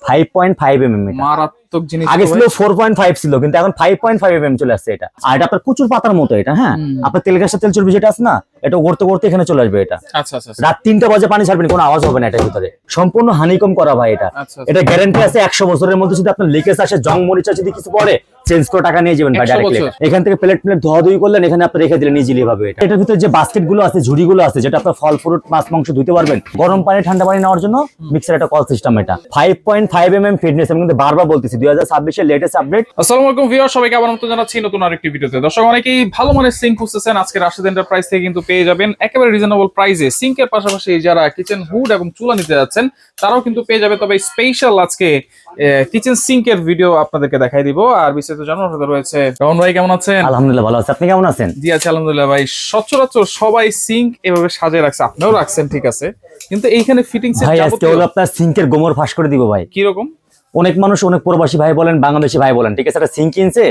5.5 mm এটা মারাত্মক জিনিস। আগে ছিল 4.5 ছিল, কিন্তু এখন 5.5 mm চলে আসছে এটা। আর এটা আপনার কুচুর পাতার মতো এটা, হ্যাঁ আপনার তেল গাছের তেল চর্বি যেটা আছে না, এটা করতে করতে এখানে চলে আসবে এটা। আচ্ছা আচ্ছা। রাত 3টা বাজে পানি ছাড়বেন, কোনো আওয়াজ হবে না এটার ভিতরে, সম্পূর্ণ হানিকম করা ভাই এটা। এটা গ্যারান্টি আছে 100 বছরের মধ্যে। যদি আপনার লিকেজ আসে, জং মরিচা যদি কিছু পড়ে, চেঞ্জ করে টাকা নিয়ে যাবেন ভাই ডাইরেক্টলি। এখান থেকে প্লেট ধোয়া করলেন, এখানে আপনি রেখে দিলেন ইজিলি ভাবে এটা। এটার ভিতরে যে বাস্কেট গুলো আছে, ঝুড়ি গুলো আছে, যেটা আপনার ফল ফ্রুট মাছ মাংস ধুতে পারবেন, গরম পানি ঠান্ডা পানি নেওয়ার জন্য মিক্সার একটা কল সিস্টেম এটা। 5.5 mm ফিটনেস। আমি কিন্তু বারবার বলতেছি 2026 এর লেটেস্ট আপডেট। আসসালামু আলাইকুম ভিউয়ার, সবাইকে আবার নতুন জানাচ্ছি নতুন আরেকটি ভিডিওতে। দর্শক, অনেকেই ভালো মানের সিঙ্ক খুঁজতেছেন, আজকে রাশেদ এন্টারপ্রাইজ থেকে কিন্তু পেয়ে যাবেন একেবারে রিজনেবল প্রাইসে। সিঙ্কের পাশাপাশি যারা কিচেন হুড এবং চুলা নিতে যাচ্ছেন তারাও কিন্তু পেয়ে যাবে। তবে স্পেশাল আজকে কিচেন সিঙ্কের ভিডিও আপনাদেরকে দেখাই দিব। আর বিস্তারিত জানার সাথে রয়েছে রহন ভাই। কেমন আছেন? আলহামদুলিল্লাহ ভালো আছি, আপনি কেমন আছেন? জি আছি আলহামদুলিল্লাহ ভাই। সচরাচর সবাই সিঙ্ক এভাবে সাজিয়ে রাখছে, আপনিও রাখছেন, ঠিক আছে, কিন্তু এইখানে ফিটিংস এর ভাই আজকে হলো আপনার সিঙ্কের গোমর ফাঁস করে দিব ভাই। কি রকম? অনেক মানুষ, অনেক প্রবাসী ভাই বলেন, বাংলাদেশি ভাই বলেন, ঠিক আছে, একটা সিঙ্ক কিনছে,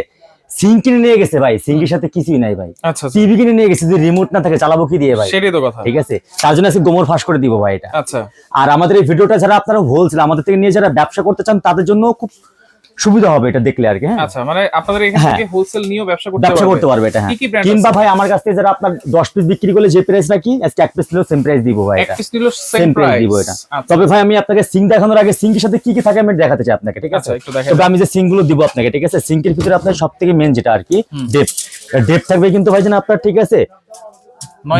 সিঙ্ক কিনে নিয়ে গেছে ভাই, সিঙ্কের সাথে কিছুই নাই ভাই। আচ্ছা, টিভি কিনে নিয়ে গেছে, যদি রিমোট না থাকে চালাবো কি দিয়ে ভাই? সেটাই তো কথা। ঠিক আছে, তার জন্য আজকে গোমর ফাঁস করে দিব ভাই এটা। আচ্ছা। আর আমাদের এই ভিডিওটা যারা আপনারা হোলসেল আমাদের থেকে নিয়ে যারা ব্যবসা করতে চান, তাদের জন্য খুব সুবিধা হবে এটা দেখলে আর কি। হ্যাঁ আচ্ছা, মানে আপনাদের এখান থেকে হোলসেল নিয়েও ব্যবসা করতে পারবে এটা। হ্যাঁ, কি কি ব্র্যান্ড? কিংবা ভাই আমার কাছ থেকে যারা আপনার 10 পিস বিক্রি করলে যে প্রাইস রাখি, আজকে 1 পিস নিলেও সেম প্রাইস দিব ভাই এটা। 1 পিস নিলেও সেম প্রাইস দিব এটা। তবে ভাই আমি আপনাকে সিঙ্ক দেখানোর আগে সিঙ্কের সাথে কি কি থাকে আমি দেখাতে চাই আপনাকে, ঠিক আছে? তবে আমি যে সিঙ্ক গুলো দিব আপনাকে, ঠিক আছে, সিঙ্কের ভিতরে আপনার সবথেকে মেইন যেটা আর কি ডেপথ থাকবে কিন্তু ভাই, যেন আপনার, ঠিক আছে,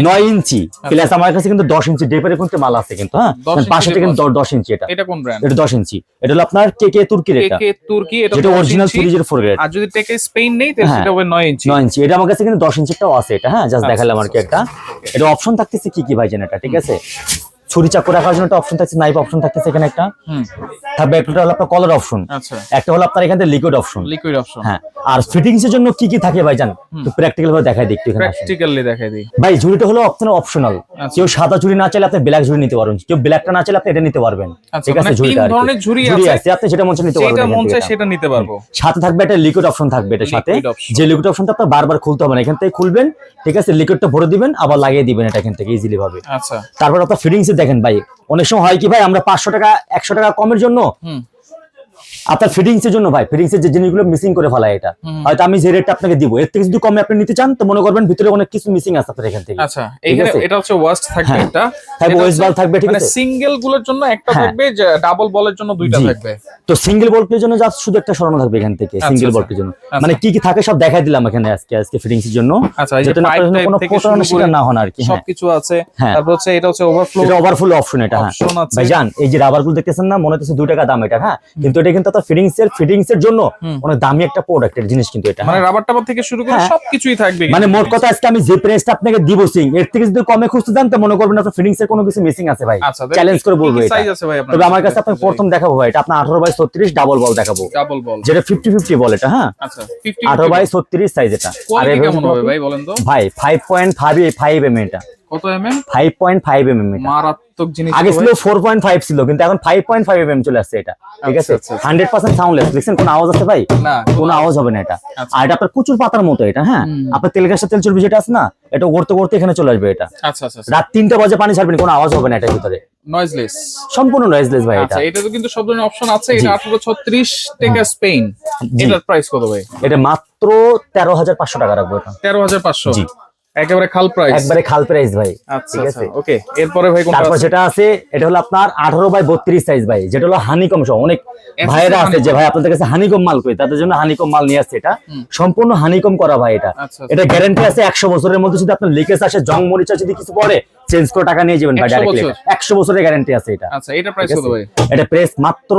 9 ইঞ্চি প্লাস। আমার কাছে কিন্তু 10 ইঞ্চি ডেপের কিন্তু মাল আছে কিন্তু। হ্যাঁ, পাশে থেকে 10 ইঞ্চি এটা। এটা কোন ব্র্যান্ড? এটা 10 ইঞ্চি। এটা হলো আপনার কেকে তুর্কির এটা। কেকে তুর্কি, এটা অরিজিনাল সিরিজের 4 গ্রেড। আর যদি টেকে স্পেন নেই তাহলে সেটা হবে 9 ইঞ্চি। 9 ইঞ্চি। এটা আমার কাছে কিন্তু 10 ইঞ্চিটাও আছে এটা। হ্যাঁ, জাস্ট দেখালাম আর কি একটা। এটা অপশন থাকতেছে কি কি ভাই জানেন এটা, ঠিক আছে? ছুরি চাকু রাখার জন্য একটা অপশন থাকছে, নাইফ অপশন থাকতেছে এখানে একটা। থাকবে একটা হলো আপনার কলার অপশন। আচ্ছা। একটা হলো আপনার এখানে লিকুইড অপশন। Liquid option. হ্যাঁ। আর ফিটিংস এর জন্য কি কি থাকে ভাই জান, তো প্র্যাকটিক্যাল ভাবে দেখাই দিই একটু এখানে। প্র্যাকটিক্যালি দেখাই দিই ভাই। ঝুড়িটা হলো অপশনাল। কেউ সাদা ঝুড়ি না চাইলে আপনি ব্ল্যাক ঝুড়ি নিতে পারবেন, কেউ ব্ল্যাকটা না চাইলে আপনি এটা নিতে পারবেন, ঠিক আছে? ঝুড়িটা তিন ধরনের ঝুড়ি আছে, আপনি যেটা মন চায় নিতে পারবেন, যেটা মন চায় সেটা নিতে পারবো। সাথে থাকবে একটা লিকুইড অপশন থাকবে এটার সাথে, যে লিকুইড অপশনটা আপনার বারবার খুলতে হবে না, এখান থেকে খুলবেন, ঠিক আছে, লিকুইডটা ভরে দিবেন, আবার লাগিয়ে দিবেন এটা এখান থেকে ইজিলি ভাবে। আচ্ছা। তারপর আপনার ফিটিংস দেখেন ভাই, অনেক সময় হয় কি ভাই, আমরা 500 টাকা 100 টাকা কমের জন্য আপনার ফিটিংস এর জন্য ভাই, ফিটিংস এর যে জিনিসগুলো মিসিং করে ফেলা, এটা হয়তো আমি যে রেটটা আপনাকে দিব, এর থেকে যদি কমে আপনি নিতে চান তো মনে করবেন ভিতরে অনেক কিছু মিসিং আছে আপনার এখান থেকে। আচ্ছা, এখানে এটা হচ্ছে ওয়াস্ট থাকবে, একটা থাকবে ওয়েস্ট বাল থাকবে, ঠিক আছে, মানে সিঙ্গেল গুলোর জন্য একটা থাকবে, যে ডাবল বলের জন্য দুইটা থাকবে। তো সিঙ্গেল বল্টের জন্য জাস্ট শুধু একটা সরানো থাকবে এখান থেকে, সিঙ্গেল বল্টের জন্য। মানে কি কি থাকে সব দেখাই দিলাম এখানে আজকে ফিটিংস এর জন্য, যাতে না কোনো প্রতারণা শিকার না হন আর কি। সবকিছু আছে। তারপর হচ্ছে এটা হচ্ছে ওভারফ্লো, এটা ওভারফ্লো অপশন এটা। হ্যাঁ ভাই জান, এই যে রাবার গুলো দেখতেছেন না, মনে হচ্ছে 2 টাকা দাম এটা। হ্যাঁ, কিন্তু এটা কিন্তু আপনার ফিটিংস এর জন্য অনেক দামি একটা প্রোডাক্ট এর জিনিস কিন্তু এটা। মানে রাবার টাবার থেকে শুরু করে সবকিছুই থাকবে। মানে মোট কথা আজকে আমি যে প্রাইসটা আপনাকে দিব সিঙ্ক, এর থেকে যদি কমে খুঁজতে যান তো মনে করবেন আপনার ফিটিংস এর কোনো কিছু মিসিং আছে ভাই। চ্যালেঞ্জ করে বলবো এটা। তবে আমার কাছে আপনাকে প্রথম দেখাবো ভাই, এটা আপনার 18/36 ডাবল বল দেখাবো, ডাবল বল, যেটা 50-50 বল এটা। হ্যাঁ, আচ্ছা, 18/36 সাইজ এটা। আর কেমন হবে ভাই বলেন তো? ভাই 5.5 mm এটা। কত mm? 5.5 mm এটা। মারাত্মক জিনিস। আগে ছিল 4.5 ছিল, কিন্তু এখন 5.5 mm চলে আসছে এটা, ঠিক আছে? 100% সাউন্ডলেস। দেখছেন কোনো আওয়াজ আছে ভাই? না, কোনো আওয়াজ হবে না এটা। আর এটা আপনার কুচুর পাতার মতো এটা। হ্যাঁ, আপনার তেল গাছের তেল চর্বি যেটা আছে না, এটা করতে করতে এখানে চলে আসবে এটা। আচ্ছা আচ্ছা। রাত 3টা বাজে পানি ছাড়বেন, কোনো আওয়াজ হবে না এটার ভিতরে, নয়েজলেস, সম্পূর্ণ নয়েজলেস ভাই এটা। আচ্ছা, এটা তো কিন্তু সব ধরনের অপশন আছে। এটা 1836 টাকা স্পেন। এটার প্রাইস কত ভাই? এটা মাত্র 13,500 টাকা রাখবো এটা। 13,500? জি, একেবারে খাল প্রাইস, একবারে খাল প্রাইস ভাই। ঠিক আছে, ওকে। এরপরে ভাই কোনটা? তারপর যেটা আছে এটা হলো আপনার 18/32 সাইজ ভাই, যেটা হলো হানিকম সহ। অনেক ভাইরা আছে যে ভাই আপনাদের কাছে হানিকম মাল কই, তাদের জন্য হানিকম মাল নিয়ে আসছে এটা, সম্পূর্ণ হানিকম করা ভাই এটা। এটা গ্যারান্টি আছে 100 বছরের মধ্যে। যদি আপনার লিকেজ আসে, জং মরিচা যদি কিছু পড়ে, চেঞ্জ করে টাকা নিয়ে যাবেন ভাই ডাইরেক্টলি। 100 বছরের গ্যারান্টি আছে এটা। আচ্ছা, এটা প্রাইস কত ভাই? এটা প্রাইস মাত্র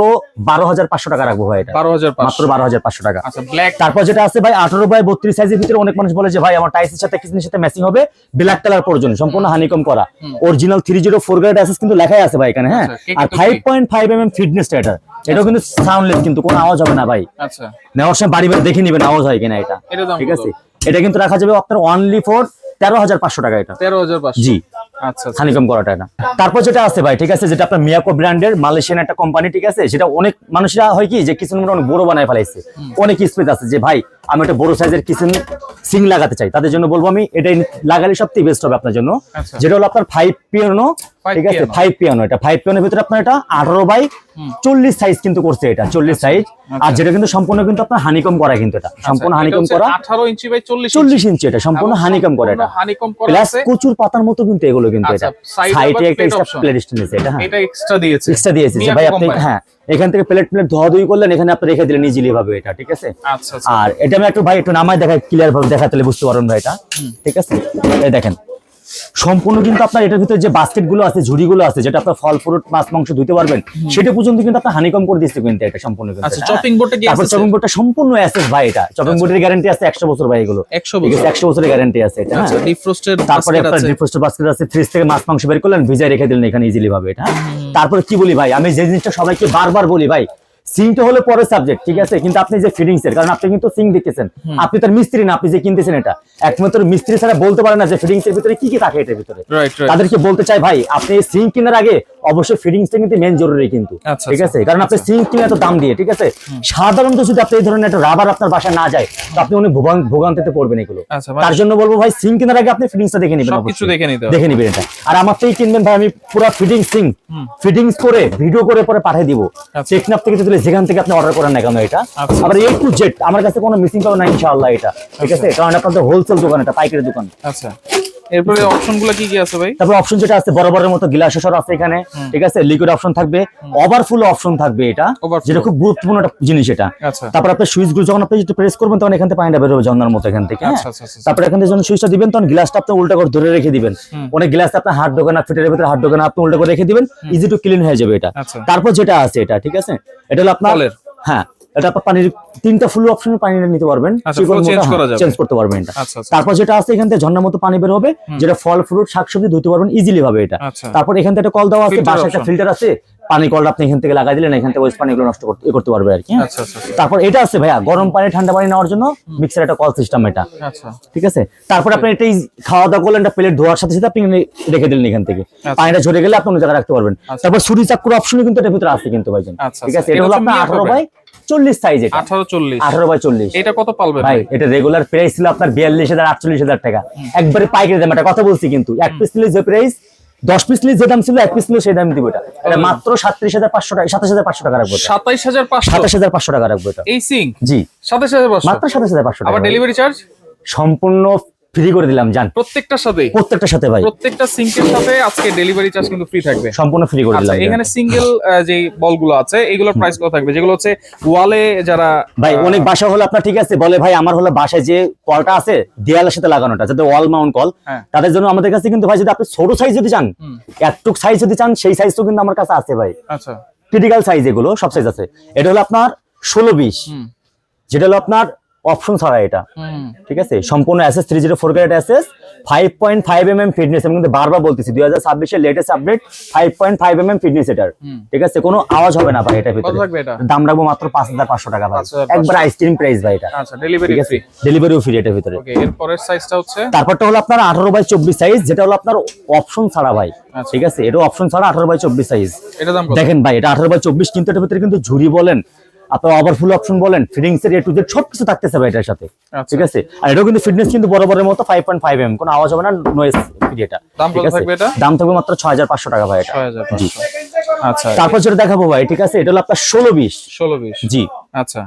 12,500 টাকা রাখবো ভাই এটা। 12,500, মাত্র 12,500 টাকা। আচ্ছা, ব্ল্যাক। তারপর যেটা আছে ভাই 18/32 সাইজের ভিতরে, অনেক মানুষ বলে যে ভাই আমার টাইসের সাথে কিসের সাথে ম্যাচিং হবে, ব্ল্যাক কালার প্রয়োজন, সম্পূর্ণ হানিকম করা, অরিজিনাল 304 গ্রেড অ্যাসেস কিন্তু লেখাই আছে ভাই এখানে। হ্যাঁ, আর 5.5 mm ফিটনেস এটা। এটাও কিন্তু সাউন্ডলেস, কিন্তু কোনো আওয়াজ হবে না ভাই। আচ্ছা, নেওয়ার সময় বাড়ি বাড়ি দেখে নিবেন আওয়াজ হয় কিনা এটা, ঠিক আছে? এটা কিন্তু রাখা যাবে আপনার অনলি ফর 13,500 টাকা এটা। 13,500? জি, আচ্ছা, হানিকম করাটা এটা। তারপর যেটা আছে ভাই, ঠিক আছে, যেটা আপনার মিয়াকো ব্র্যান্ডের মালয়েশিয়ান একটা কোম্পানি, ঠিক আছে? সেটা অনেক মানুষরা হয় কি যে কিচেন অনেক বড় বানায় ফেলাইছে, অনেক স্পেস আছে যে ভাই আমি একটা বড় সাইজের কিচেন সিং লাগাতে চাই তাদের জন্য বলবো আমি এটাই লাগালে সবথেকে বেস্ট হবে আপনার জন্য। আচ্ছা। যেটা হলো আপনার 5 পিয়ানো, ঠিক আছে 5 পিয়ানো, এটা 5 পিয়ানোর ভিতরে আপনার এটা 18/40 সাইজ কিন্তু করছে, এটা 40 সাইজ। আর যেটা কিন্তু সম্পূর্ণ কিন্তু আপনার হানিকম করা, কিন্তু এটা সম্পূর্ণ হানিকম করা 18 ইঞ্চি বাই 40 ইঞ্চি, এটা সম্পূর্ণ হানিকম করা, এটা হানিকম করা প্লাস আছে। কচুর পাতার মতো কিন্তু এগুলো কিন্তু এটা সাইডে একটা এক্সট্রা প্লেট দিয়েছে, এটা হ্যাঁ এটা এক্সট্রা দিয়েছে, এক্সট্রা দিয়েছে যে ভাই আপনি হ্যাঁ এখান থেকে প্লেট ধোয়া করলেন, এখানে আপনি রেখে দিলেন ইজিলি ভাবে এটা, ঠিক আছে। আচ্ছা আচ্ছা। আর এটা আমি একটু ভাই একটু নামায় দেখাই, ক্লিয়ার ভাবে দেখাতে বুঝতে পারবেন ভাই এটা, ঠিক আছে। এই দেখেন সম্পূর্ণ কিন্তু আপনার এটার ভিতরে যে বাস্কেট গুলো আছে, ঝুড়ি গুলো আছে, যেটা আপনার ফল ফ্রুট মাছ মাংস ধুতে পারবেন, সেটা পর্যন্ত কিন্তু আপনার হানিকম করে দিচ্ছে কিন্তু এটা সম্পূর্ণ। আচ্ছা চপিং বোর্ডটা কি আছে? তারপর চপিং বোর্ডটা সম্পূর্ণ এসএস ভাই, এটা চপিং বোর্ডের গ্যারান্টি আছে 100 বছর ভাই, এগুলো 100 বছর 100 বছরের গ্যারান্টি আছে এটা। আচ্ছা ডিফ্রস্টেড তারপরে আপনার ডিফ্রস্টেড বাস্কেট আছে, ফ্রিজ থেকে মাছ মাংস বের করলেন, ভিজায় রেখে দিলেন এখানে ইজিলি ভাবে এটা। তারপরে কি বলি ভাই, আমি যে জিনিসটা সবাইকে বারবার বলি ভাই, সিংটা হলো পরের সাবজেক্ট, ঠিক আছে, কিন্তু আপনি যে ফিটিংস এর, কারণ আপনি কিন্তু সিং দেখতেছেন, আপনি তার মিস্ত্রি না, আপনি যে কিনতেছেন এটা একমাত্র মিস্ত্রি ছাড়া বলতে পারে না যে ফিটিংস এর ভিতরে কি কি থাকে এটার ভিতরে। Right right. তাদেরকে বলতে চাই ভাই, আপনি সিং কেনার আগে অবশ্যই ফিটিংসটা কিন্তু মেন জরুরি কিন্তু, আচ্ছা, ঠিক আছে, কারণ আপনি সিং কিনে এত দাম দিয়ে, ঠিক আছে, সাধারণত যদি আপনি এই ধরনের একটা রাবার আপনার বাসায় না যায়, তো আপনি অনেক ভোগান্তিতে পড়বেন এগুলো। আচ্ছা তার জন্য বলবো ভাই, সিং কেনার আগে আপনি ফিটিংসটা দেখে নেবেন, সবকিছু দেখে নিতে হবে। দেখে নিবেন এটা। আর আমার থেকেই কিনবেন ভাই, আমি পুরো ফিটিং সিং ফিটিংস করে ভিডিও করে পরে পাঠিয়ে দিব, আচ্ছা। টেকনাফ থেকে যদি যেখান থেকে আপনি অর্ডার করেন না কেন এটা। আচ্ছা। আবার A to Z আমার কাছে কোনো মিসিং পাবে না ইনশাআল্লাহ এটা, ঠিক আছে, কারণ আপনাদের হোলসেল দোকান, এটা পাইকারি দোকান। আচ্ছা এরপরে অপশনগুলো কি কি আছে ভাই? তারপর অপশন যেটা আছে বরাবরের মতো গ্লাস ওয়াশার আছে এখানে, ঠিক আছে, লিকুইড অপশন থাকবে, ওভারফ্লো অপশন থাকবে এটা, Overflow। যেটা খুব গুরুত্বপূর্ণ একটা জিনিস এটা। আচ্ছা তারপর আপনার সুইচ গুলো যখন আপনি একটু প্রেস করবেন, তখন এখান থেকে পানিটা বের হবে ঝর্ণার মতো এখান থেকে, হ্যাঁ? আচ্ছা আচ্ছা আচ্ছা। তারপর এখান থেকে যখন সুইচটা দিবেন, তখন গ্লাসটা আপনি উল্টা করে ধরে রেখে দিবেন, অনেক গ্লাস আপনার হাত ঢোকে না, ফিটের ভিতরে হাত ঢোকে না, আপনি উল্টা করে রেখে দিবেন, ইজি টু ক্লিন হয়ে যাবে এটা। আচ্ছা। তারপর যেটা আছে এটা, ঠিক আছে, এটা হলো আপনার কলের। হ্যাঁ, এটা আপনার পানির 3টা ফুল অপশনে পানি নিতে পারবেন, আচ্ছা, flow change করা যাবে। চেঞ্জ করতে পারবেন এটা। আচ্ছা আচ্ছা। তারপর যেটা আছে এখান থেকে ঝর্ণার মতো পানি বের হবে, যেটা ফল ফ্রুট শাকসবজি ধুতে পারবেন ইজিলি ভাবে এটা। আচ্ছা। তারপর এখান থেকে একটা কল দেওয়া আছে, Filter বাসায় একটা option। ফিল্টার আছে, পানি কলটা আপনি এখান থেকে লাগাই দিলেন, এখান থেকে ওই পানিগুলো নষ্ট করতে পারবে আর কি, হ্যাঁ? আচ্ছা আচ্ছা আচ্ছা। তারপর এটা আছে ভাইয়া গরম পানি ঠান্ডা পানি নেওয়ার জন্য মিক্সার একটা কল সিস্টেম এটা, আচ্ছা ঠিক আছে। তারপর আপনি এটাই খাওয়া দাওয়া করলেন, একটা প্লেট ধোয়ার সাথে সাথে আপনি রেখে দিলেন এখান থেকে, পানিটা ঝরে গেলে আপনি অন্য জায়গায় রাখতে পারবেন। তারপর ছুরি চাকুর অপশনও কিন্তু এটার ভিতরে আছে কিন্তু ভাইজান, আচ্ছা, ঠিক আছে। আচ্ছা। এটা হলো এটা আপনার হচ্ছে 18/40 সাইজ, এটা 1840 18/40। এটা কত পালবেন ভাই এটা রেগুলার প্রাইস ছিল আপনার 42,000 48,000 টাকা, একবারে পাইকারি দাম, এটা কথা বলছি কিন্তু। এক পিস নিলে যে প্রাইস, 10 পিস নিলে যে দাম ছিল, এক পিস নিলে সেই দাম দিব এটা। এটা মাত্র 37,500 টাকা, 27,500 টাকা রাখবো এটা। 27500 27,500 টাকা রাখবো এটা। এই সিং জি 27500 মাত্র 27,500 টাকা। আবার ডেলিভারি চার্জ সম্পূর্ণ ফ্রি করে দিলাম জান, প্রত্যেকটার সাথে, প্রত্যেকটার সাথে ভাই, প্রত্যেকটা সিঙ্কের সাথে আজকে ডেলিভারি চার্জ কিন্তু ফ্রি থাকবে। সম্পূর্ণ ফ্রি করে আচ্ছা দিলাম এখানে সিঙ্গেল যে বলগুলো আছে এগুলোর প্রাইস কত থাকবে, যেগুলো হচ্ছে ওয়ালে যারা ভাই। অনেক বাসা হলো আপনার, ঠিক আছে, বলে ভাই আমার হলো বাসায় যে কলটা আছে দেয়ালের সাথে লাগানোটা, যাতে ওয়াল মাউন্ট কল, হ্যাঁ। তাদের জন্য আমাদের কাছে কিন্তু ভাই, যদি আপনি ছোট সাইজ যদি চান, একটুক সাইজ যদি চান, সেই সাইজ তো কিন্তু আমার কাছে আছে ভাই, আচ্ছা ক্রিটিক্যাল সাইজ এগুলো সব সাইজ আছে। এটা হলো আপনার 16-20, যেটা হলো আপনার অপশন ছাড়া এটা, ঠিক আছে, সম্পূর্ণ SS 304 grade SS 5.5 mm fitness. আমি কিন্তু বারবার বলতেছি 2026 এর লেটেস্ট আপডেট 5.5 mm ফিটনেস এটার, ঠিক আছে, কোনো আওয়াজ হবে না ভাই এটার কত ভিতরে। থাকবে এটা? দাম রাখবো মাত্র 5,500 টাকা ভাই, 5,500 একবার আইসক্রিম প্রাইস ভাই এটা, আচ্ছা ডেলিভারি ঠিক আছে, ফ্রি। ডেলিভারিও ফ্রি এটার ভিতরে। ওকে এর পরের সাইজটা হচ্ছে তারপরটা হলো আপনার 18/24 সাইজ, যেটা হলো আপনার অপশন ছাড়া ভাই, আচ্ছা। ঠিক আছে, এটা অপশন ছাড়া 18/24 সাইজ। এটা দাম কত? দেখেন ভাই এটা 18/24, কিন্তু এটার ভিতরে কিন্তু ঝুড়ি বলেন, আপনার ওভারফুল অপশন বলেন, ফিটিংস এর A to Z সবকিছু থাকতেছে ভাই এটার সাথে, আচ্ছা। ঠিক আছে। আর এটাও কিন্তু ফিটনেস কিন্তু বরাবরের মতো 5.5 mm, কোনো আওয়াজ হবে না, নয়েজ ফ্রি এটা, দাম ঠিক কত আছে। থাকবে এটা? দাম থাকবে মাত্র 6,500 টাকা ভাই এটা। 6500 আচ্ছা তারপর যেটা দেখাবো ভাই, ঠিক আছে, এটা হলো আপনার 16-20, 16-20 জি। আচ্ছা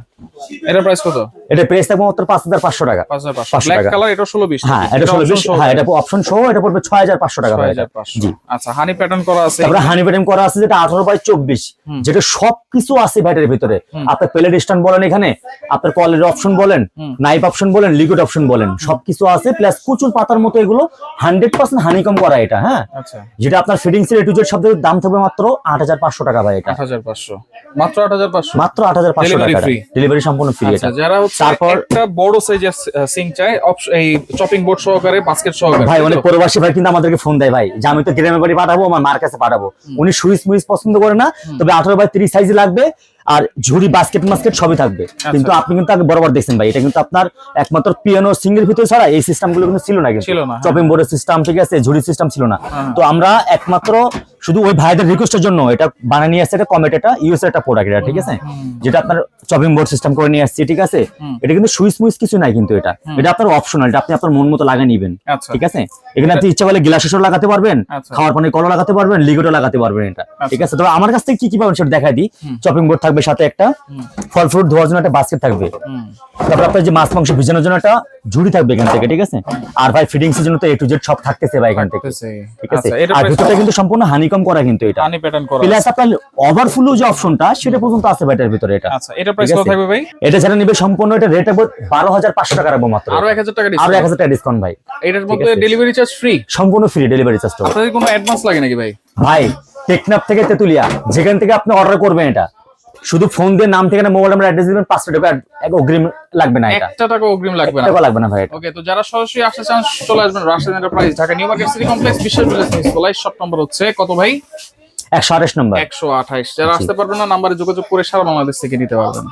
এটার প্রাইস কত? এটা প্রাইস থাকবে মাত্র 5,500 টাকা। 5500 ব্ল্যাক টাকা। কালার, এটা 16-20 হ্যাঁ এটা 16-20, হ্যাঁ এটা অপশন সহ এটা পড়বে 6,500 টাকা ভাই এটা। 6500 জি। আচ্ছা হানি প্যাটার্ন করা আছে, তারপরে হানি প্যাটার্ন করা আছে, যেটা 18/24, যেটা সবকিছু আছে ভাইটার ভিতরে। আপনার প্লেট স্ট্যান্ড বলেন, এখানে আপনার কলের অপশন বলেন, নাইফ অপশন বলেন, লিকুইড অপশন বলেন, সবকিছু আছে, প্লাস কুচুর পাতার মতো এগুলো 100% হানিকম করা এটা, হ্যাঁ। আচ্ছা যেটা আপনার ফিটিংস এর A to Z শব্দের দাম থাকবে মাত্র 8,500 টাকা ভাই এটা, 8500 মাত্র 8500 মাত্র 8,500 Delivery টাকা, free। ডেলিভারি সম্পূর্ণ ফ্রি আচ্ছা এটা। যারা হচ্ছে তারপর একটা বড় সাইজের সিং চায় এই চপিং বোর্ড সহকারে, বাস্কেট সহকারে, ভাই অনেক প্রবাসী ভাই কিন্তু আমাদেরকে ফোন দেয় ভাই, যে আমি তো গ্রামের বাড়ি পাঠাবো, আমার মার কাছে পাঠাবো, উনি সুইচ মুইচ পছন্দ করে না, তবে 18/30 সাইজে লাগবে, আর ঝুড়ি বাস্কেট মাস্কেট সবই থাকবে। কিন্তু আপনি কিন্তু আগে বরাবর দেখছেন ভাই, এটা কিন্তু আপনার একমাত্র পিয়ানো সিঙ্গের ভিতরে ছাড়া এই সিস্টেম গুলো কিন্তু ছিল না, কিন্তু ছিল না, হ্যাঁ। চপিং বোর্ডের সিস্টেম, ঠিক আছে, ঝুড়ি সিস্টেম ছিল না। তো আমরা একমাত্র শুধু ওই ভাইদের রিকোয়েস্টের জন্য এটা বানিয়ে নিয়ে আসছে, এটা কমেট, এটা ইউএস এর একটা প্রোডাক্ট এটা, ঠিক আছে, যেটা আপনার চপিং বোর্ড সিস্টেম করে নিয়ে আসছে, ঠিক আছে। এটা কিন্তু সুইচ মুইচ কিছু নাই, কিন্তু এটা আপনার অপশনাল, এটা আপনি আপনার মন মতো লাগিয়ে নিবেন, আচ্ছা। ঠিক আছে। এখানে আপনি ইচ্ছা করলে গ্লাসেসও লাগাতে পারবেন, আচ্ছা। খাওয়ার পানির কলও লাগাতে পারবেন, লিকুইডও লাগাতে পারবেন এটা, ঠিক আছে। তবে আমার কাছ থেকে কি কি পাবেন সেটা দেখাই দিই। চপিং বোর্ড থাকবে, সাথে একটা ফল ফ্রুট ধোয়ার জন্য একটা বাস্কেট থাকবে, তারপর আপনার যে মাছ মাংস ভিজানোর জন্য একটা ঝুড়ি থাকবে এখান থেকে, ঠিক আছে। আর ভাই ফিডিংস এর জন্য তো A to Z সব থাকতেছে ভাই এখান থেকে, ঠিক আছে। আচ্ছা, এটা আর ভিতরটা কিন্তু সম্পূর্ণ হানিকম করা, কিন্তু এটা হানি প্যাটার্ন করা প্লাস আপনার ওভারফ্লো যে অপশনটা সেটা পর্যন্ত আছে ভাই এটার ভিতরে এটা। আচ্ছা, এটা প্রাইস ঠিক কত আছে? থাকবে ভাই? এটা যারা নেবে সম্পূর্ণ এটা রেট হবে 12,500 টাকা রাখবো মাত্র, আরো 1000 টাকা আরো ডিসকাউন্ট। 1000 টাকা ডিসকাউন্ট ভাই। এটার মধ্যে আছে। ডেলিভারি চার্জ ফ্রি, সম্পূর্ণ ফ্রি ডেলিভারি চার্জ। আপনাদের কোনো অ্যাডভান্স লাগে নাকি ভাই? ভাই টেকনাফ থেকে তেতুলিয়া যেখান থেকে আপনি অর্ডার করবেন, এটা শুধু ফোন দিয়ে নাম ঠিকানা মোবাইল নাম্বার অ্যাড্রেস দিবেন, 500 টাকা অগ্রিম লাগবে না, এটা 1 টাকা অগ্রিম লাগবে না, টাকা লাগবে না ভাই এটা। ওকে। তো যারা সরাসরি আসতে চান চলে আসবেন Rashid enterprise, Dhaka new market city complex, বিশ্বাস বিজনেস কলেজ, শপ নম্বর হচ্ছে কত ভাই? 128 নম্বর। 128। যারা আসতে পারবেন না নাম্বারে যোগাযোগ করে সারা বাংলাদেশ থেকে নিতে পারবেন।